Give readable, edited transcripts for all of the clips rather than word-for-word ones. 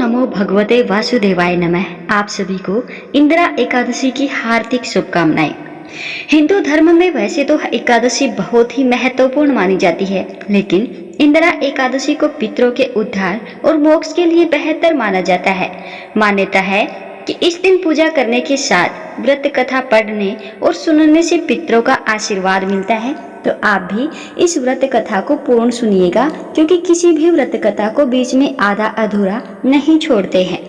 नमो भगवते वासुदेवाय नमः। आप सभी को इंदिरा एकादशी की हार्दिक शुभकामनाएं। हिंदू धर्म में वैसे तो एकादशी बहुत ही महत्वपूर्ण मानी जाती है, लेकिन इंदिरा एकादशी को पितरों के उद्धार और मोक्ष के लिए बेहतर माना जाता है। मान्यता है कि इस दिन पूजा करने के साथ व्रत कथा पढ़ने और सुनने से पितरों का आशीर्वाद मिलता है। तो आप भी इस व्रत कथा को पूर्ण सुनिएगा, क्योंकि किसी भी व्रत कथा को बीच में आधा अधूरा नहीं छोड़ते हैं।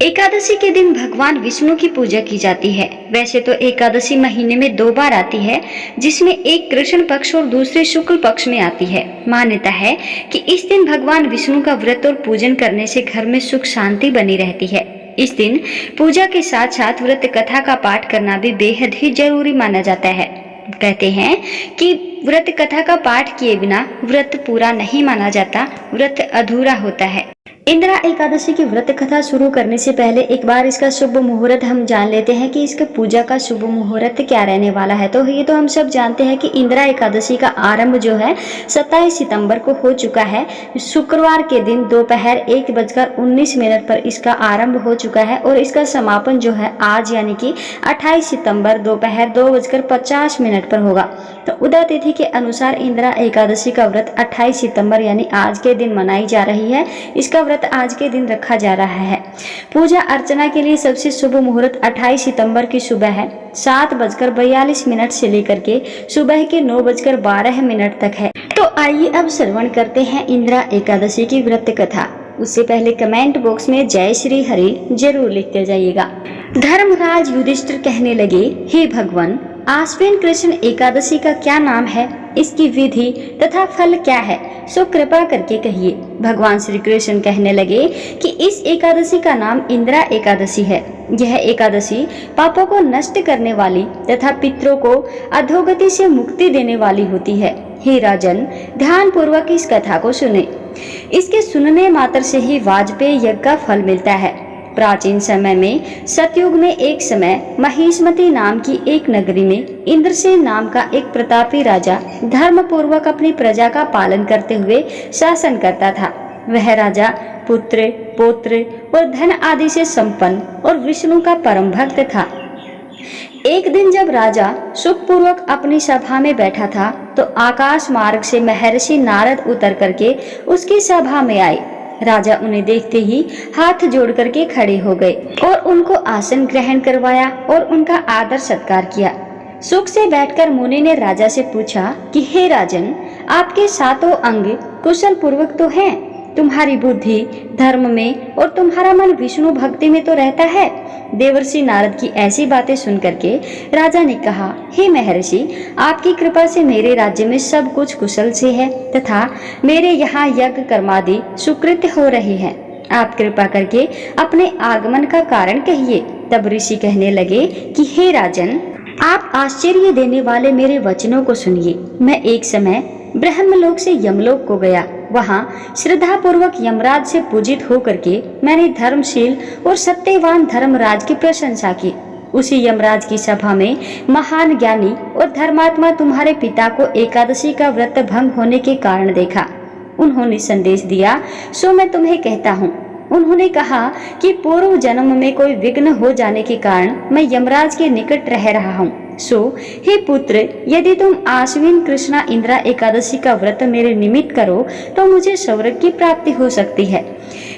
एकादशी के दिन भगवान विष्णु की पूजा की जाती है। वैसे तो एकादशी महीने में 2 बार आती है, जिसमें एक कृष्ण पक्ष और दूसरे शुक्ल पक्ष में आती है। मान्यता है कि इस दिन भगवान विष्णु का व्रत और पूजन करने से घर में सुख शांति बनी रहती है। इस दिन पूजा के साथ साथ व्रत कथा का पाठ करना भी बेहद ही जरूरी माना जाता है। कहते हैं कि व्रत कथा का पाठ किए बिना व्रत पूरा नहीं माना जाता, व्रत अधूरा होता है। इंदिरा एकादशी की व्रत कथा शुरू करने से पहले एक बार इसका शुभ मुहूर्त हम जान लेते हैं कि इसके पूजा का शुभ मुहूर्त क्या रहने वाला है। तो ये तो हम सब जानते हैं कि इंदिरा एकादशी का आरंभ जो है 27 सितंबर को हो चुका है। शुक्रवार के दिन दोपहर 1:19 पर इसका आरंभ हो चुका है और इसका समापन जो है आज यानी कि 28 सितंबर दोपहर 2:50 पर होगा। तो उदय तिथि के अनुसार इंदिरा एकादशी का व्रत 28 सितंबर यानी आज के दिन मनाई जा रही है। इसका व्रत आज के दिन रखा जा रहा है। पूजा अर्चना के लिए सबसे शुभ मुहूर्त 28 सितंबर की सुबह है 7:42 से लेकर के सुबह के 9:12 तक है। तो आइए अब श्रवण करते हैं इंदिरा एकादशी की व्रत कथा। उससे पहले कमेंट बॉक्स में जय श्री हरि जरूर लिखते जाइएगा। धर्मराज युधिष्ठिर कहने लगे, हे भगवान, आश्विन कृष्ण एकादशी का क्या नाम है, इसकी विधि तथा फल क्या है, सो कृपा करके कहिए। भगवान श्री कृष्ण कहने लगे कि इस एकादशी का नाम इंदिरा एकादशी है। यह एकादशी पापों को नष्ट करने वाली तथा पितरों को अधोगति से मुक्ति देने वाली होती है। हे राजन, ध्यान पूर्वक इस कथा को सुने। इसके सुनने मात्र से ही वाजपेय यज्ञ का फल मिलता है। प्राचीन समय में सतयुग में एक समय महिष्मती नाम की एक नगरी में इंद्रसेन नाम का एक प्रतापी राजा धर्म पूर्वक अपनी प्रजा का पालन करते हुए शासन करता था। वह राजा पुत्र, पौत्र और धन आदि से संपन्न और विष्णु का परम भक्त था। एक दिन जब राजा सुखपूर्वक अपनी सभा में बैठा था, तो आकाश मार्ग से महर्षि नारद उतर करके उसकी सभा में आए। राजा उन्हें देखते ही हाथ जोड़ करके खड़े हो गए और उनको आसन ग्रहण करवाया और उनका आदर सत्कार किया। सुख से बैठकर मुनि ने राजा से पूछा कि हे राजन, आपके 7 अंग कुशल पूर्वक तो हैं, तुम्हारी बुद्धि धर्म में और तुम्हारा मन विष्णु भक्ति में तो रहता है। देवर्षि नारद की ऐसी बातें सुन करके राजा ने कहा, हे महर्षि, आपकी कृपा से मेरे राज्य में सब कुछ कुशल से है तथा मेरे यहाँ यज्ञ कर्मादि सुकृत हो रहे हैं। आप कृपा करके अपने आगमन का कारण कहिए। तब ऋषि कहने लगे कि हे राजन, आप आश्चर्य देने वाले मेरे वचनों को सुनिए। मैं एक समय ब्रह्मलोक से यमलोक को गया। वहाँ श्रद्धा पूर्वक यमराज से पूजित होकर के मैंने धर्मशील और सत्यवान धर्मराज की प्रशंसा की। उसी यमराज की सभा में महान ज्ञानी और धर्मात्मा तुम्हारे पिता को एकादशी का व्रत भंग होने के कारण देखा। उन्होंने संदेश दिया, सो मैं तुम्हें कहता हूँ। उन्होंने कहा कि पूर्व जन्म में कोई विघ्न हो जाने के कारण मैं यमराज के निकट रह रहा हूँ। सो हे पुत्र, यदि तुम आश्विन कृष्णा इंदिरा एकादशी का व्रत मेरे निमित्त करो तो मुझे स्वर्ग की प्राप्ति हो सकती है।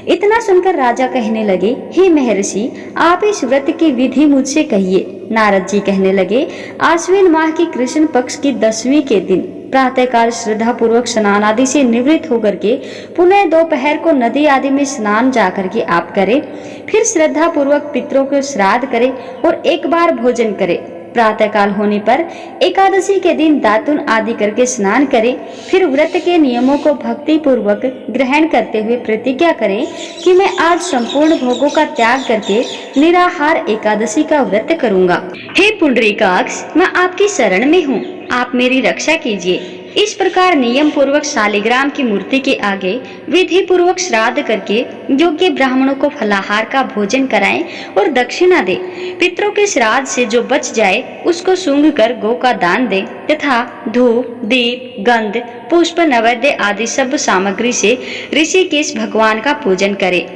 इतना सुनकर राजा कहने लगे, हे महर्षि, आप इस व्रत की विधि मुझसे कहिए। नारद जी कहने लगे, आश्विन माह की कृष्ण पक्ष की 10वीं के दिन प्रातःकाल श्रद्धा पूर्वक स्नान आदि से निवृत्त होकर के पुनः दोपहर को नदी आदि में स्नान जा करके आप करें। फिर श्रद्धा पूर्वक पितरों को श्राद्ध करें और एक बार भोजन करें। प्रातःकाल होने पर एकादशी के दिन दातुन आदि करके स्नान करें। फिर व्रत के नियमों को भक्ति पूर्वक ग्रहण करते हुए प्रतिज्ञा करें कि मैं आज संपूर्ण भोगों का त्याग करके निराहार एकादशी का व्रत करूंगा। हे पुंडरीकाक्ष, मैं आपकी शरण में हूँ, आप मेरी रक्षा कीजिए। इस प्रकार नियम पूर्वक शालिग्राम की मूर्ति के आगे विधि पूर्वक श्राद्ध करके योग्य ब्राह्मणों को फलाहार का भोजन कराएं और दक्षिणा दे। पितरों के श्राद्ध से जो बच जाए उसको सूंघ कर गौ का दान दे तथा धूप, दीप, गंध, पुष्प, नैवेद्य आदि सब सामग्री से ऋषिकेश भगवान का पूजन करे।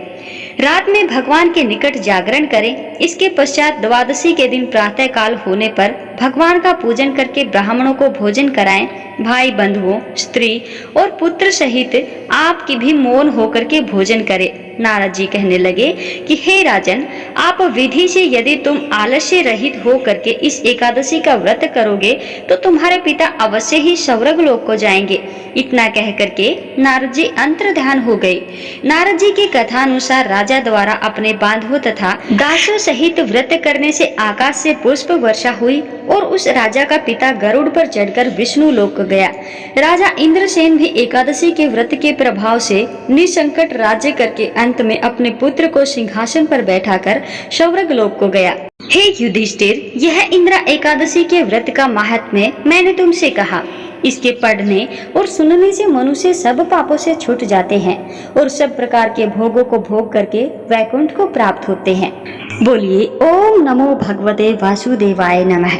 रात में भगवान के निकट जागरण करें। इसके पश्चात द्वादशी के दिन प्रातः काल होने पर भगवान का पूजन करके ब्राह्मणों को भोजन कराएं। भाई बंधुओं, स्त्री और पुत्र सहित आपकी भी मौन होकर के भोजन करें। नारद जी कहने लगे कि हे राजन, आप विधि से यदि तुम आलस्य रहित हो करके इस एकादशी का व्रत करोगे तो तुम्हारे पिता अवश्य ही स्वर्ग लोक को जाएंगे। इतना कह करके नारद जी अंतर्ध्यान हो गए। नारद जी की कथा अनुसार राजा द्वारा अपने बांधवों तथा दासों सहित व्रत करने से आकाश से पुष्प वर्षा हुई और उस राजा का पिता गरुड़ पर चढ़कर विष्णु लोक गया। राजा इंद्रसेन भी एकादशी के व्रत के प्रभाव से निसंकट राज्य करके अंत में अपने पुत्र को सिंहासन पर बैठाकर स्वर्ग लोक को गया। हे युधिष्ठिर, यह इंद्रा एकादशी के व्रत का महात्म्य मैंने तुमसे कहा। इसके पढ़ने और सुनने से मनुष्य सब पापों से छूट जाते हैं और सब प्रकार के भोगों को भोग करके वैकुंठ को प्राप्त होते हैं। बोलिए ओम नमो भगवते वासुदेवाय नमः।